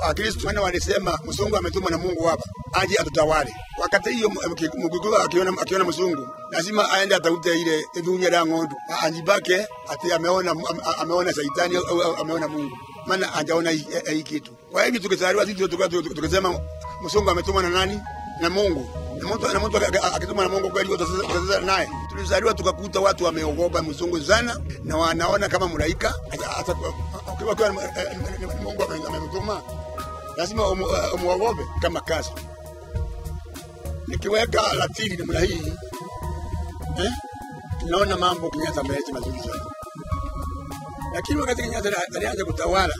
Wakristo walisema mzungu ametumwa na Mungu hapa aje atutawale. Wakati hiyo Mgikuyu akiona mzungu lazima aende atafute ile dunia ya ng'ondu, anjibake ati ameona Shetani au ameona Mungu, maana hajaona hii kitu. Kwa hivyo tukizaliwa sisi tukisema mzungu ametumwa na nani? Na Mungu. Na mtu akitumwa na Mungu kweli tutasema naye. Tulizaliwa tukakuta watu wameogopa mzungu sana na wanaona kama malaika. Hata kwa Mungu amemtuma lazima umuogope kama kazi. Nikiweka Latini namna hii tunaona mambo Kenyatta ameleta mazuri sana. Lakini wakati Kenyatta alianza kutawala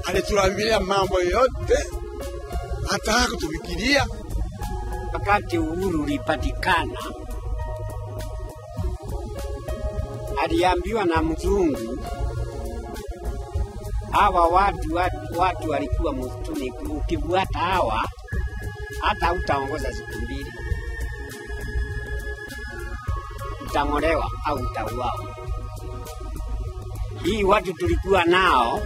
alituambia mambo yote hata hakutufikiria. Wakati uhuru ulipatikana aliambiwa na mzungu hawa watu walikuwa msituni, ukifuata hawa hata utaongoza siku mbili, utang'olewa au utauawa. Hii watu tulikuwa nao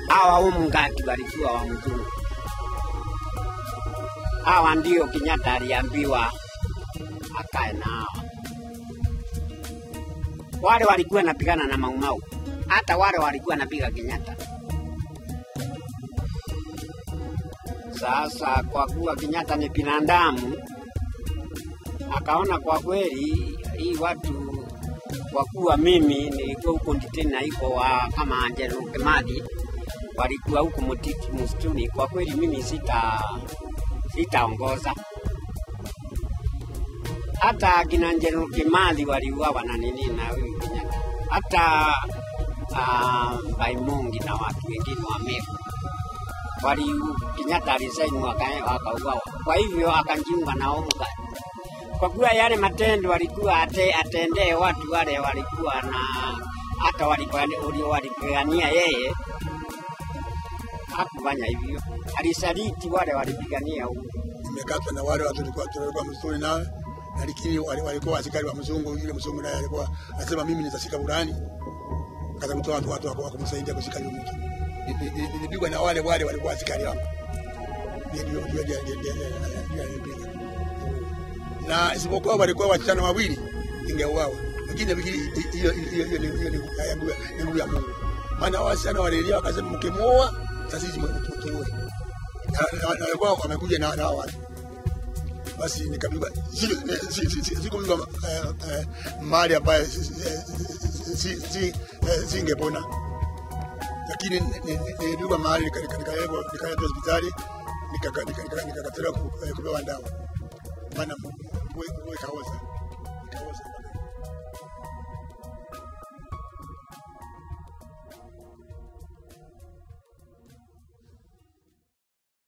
hawa umngati walikuwa wa mzungu. Hawa ndio Kenyatta aliambiwa akae nao. Wale walikuwa napigana na Mau Mau, hata wale walikuwa napiga Kenyatta. Sasa kwa kuwa Kenyatta ni binadamu, akaona kwa kweli hii watu, kwa kuwa mimi nilikuwa huko Nditini iko kama Angelo Kemadi walikuwa huko msituni, kwa kweli mimi sitaongoza. Hata kina Angelo Kemadi waliuawa na nini na huyu Kenyatta. Hata Baimongi na watu wengine wa Meru Kenyatta alisaini wakauawa. Kwa hivyo akajiunga na Omugati. Kwa kuwa yale matendo walikuwa atendee watu wale walikuwa na hata walipigania yeye, hakufanya hivyo. Alisaliti wale walipigania huko. Nimekatwa na wale watu tulikuwa msituni nawe, lakini walikuwa askari wa mzungu. Yule mzungu naye alikuwa anasema mimi nitashika burani, kaza kutoa watu wa kumsaidia kushika yule mtu. Nilipigwa na wale walikuwa askari wangu. Ndio na isipokuwa walikuwa wasichana wawili ingeuawa, lakini hiyo ni nguvu ya Mungu. Maana wasichana walilia wakasema mkimoa sasa sisi tutoe, na walikuwa wamekuja na watu. Basi nikapigwa sikupigwa mali ambayo singepona, lakini nilipigwa mali nikaenda hospitali nikakataliwa kupewa dawa, maana mwe kaoza.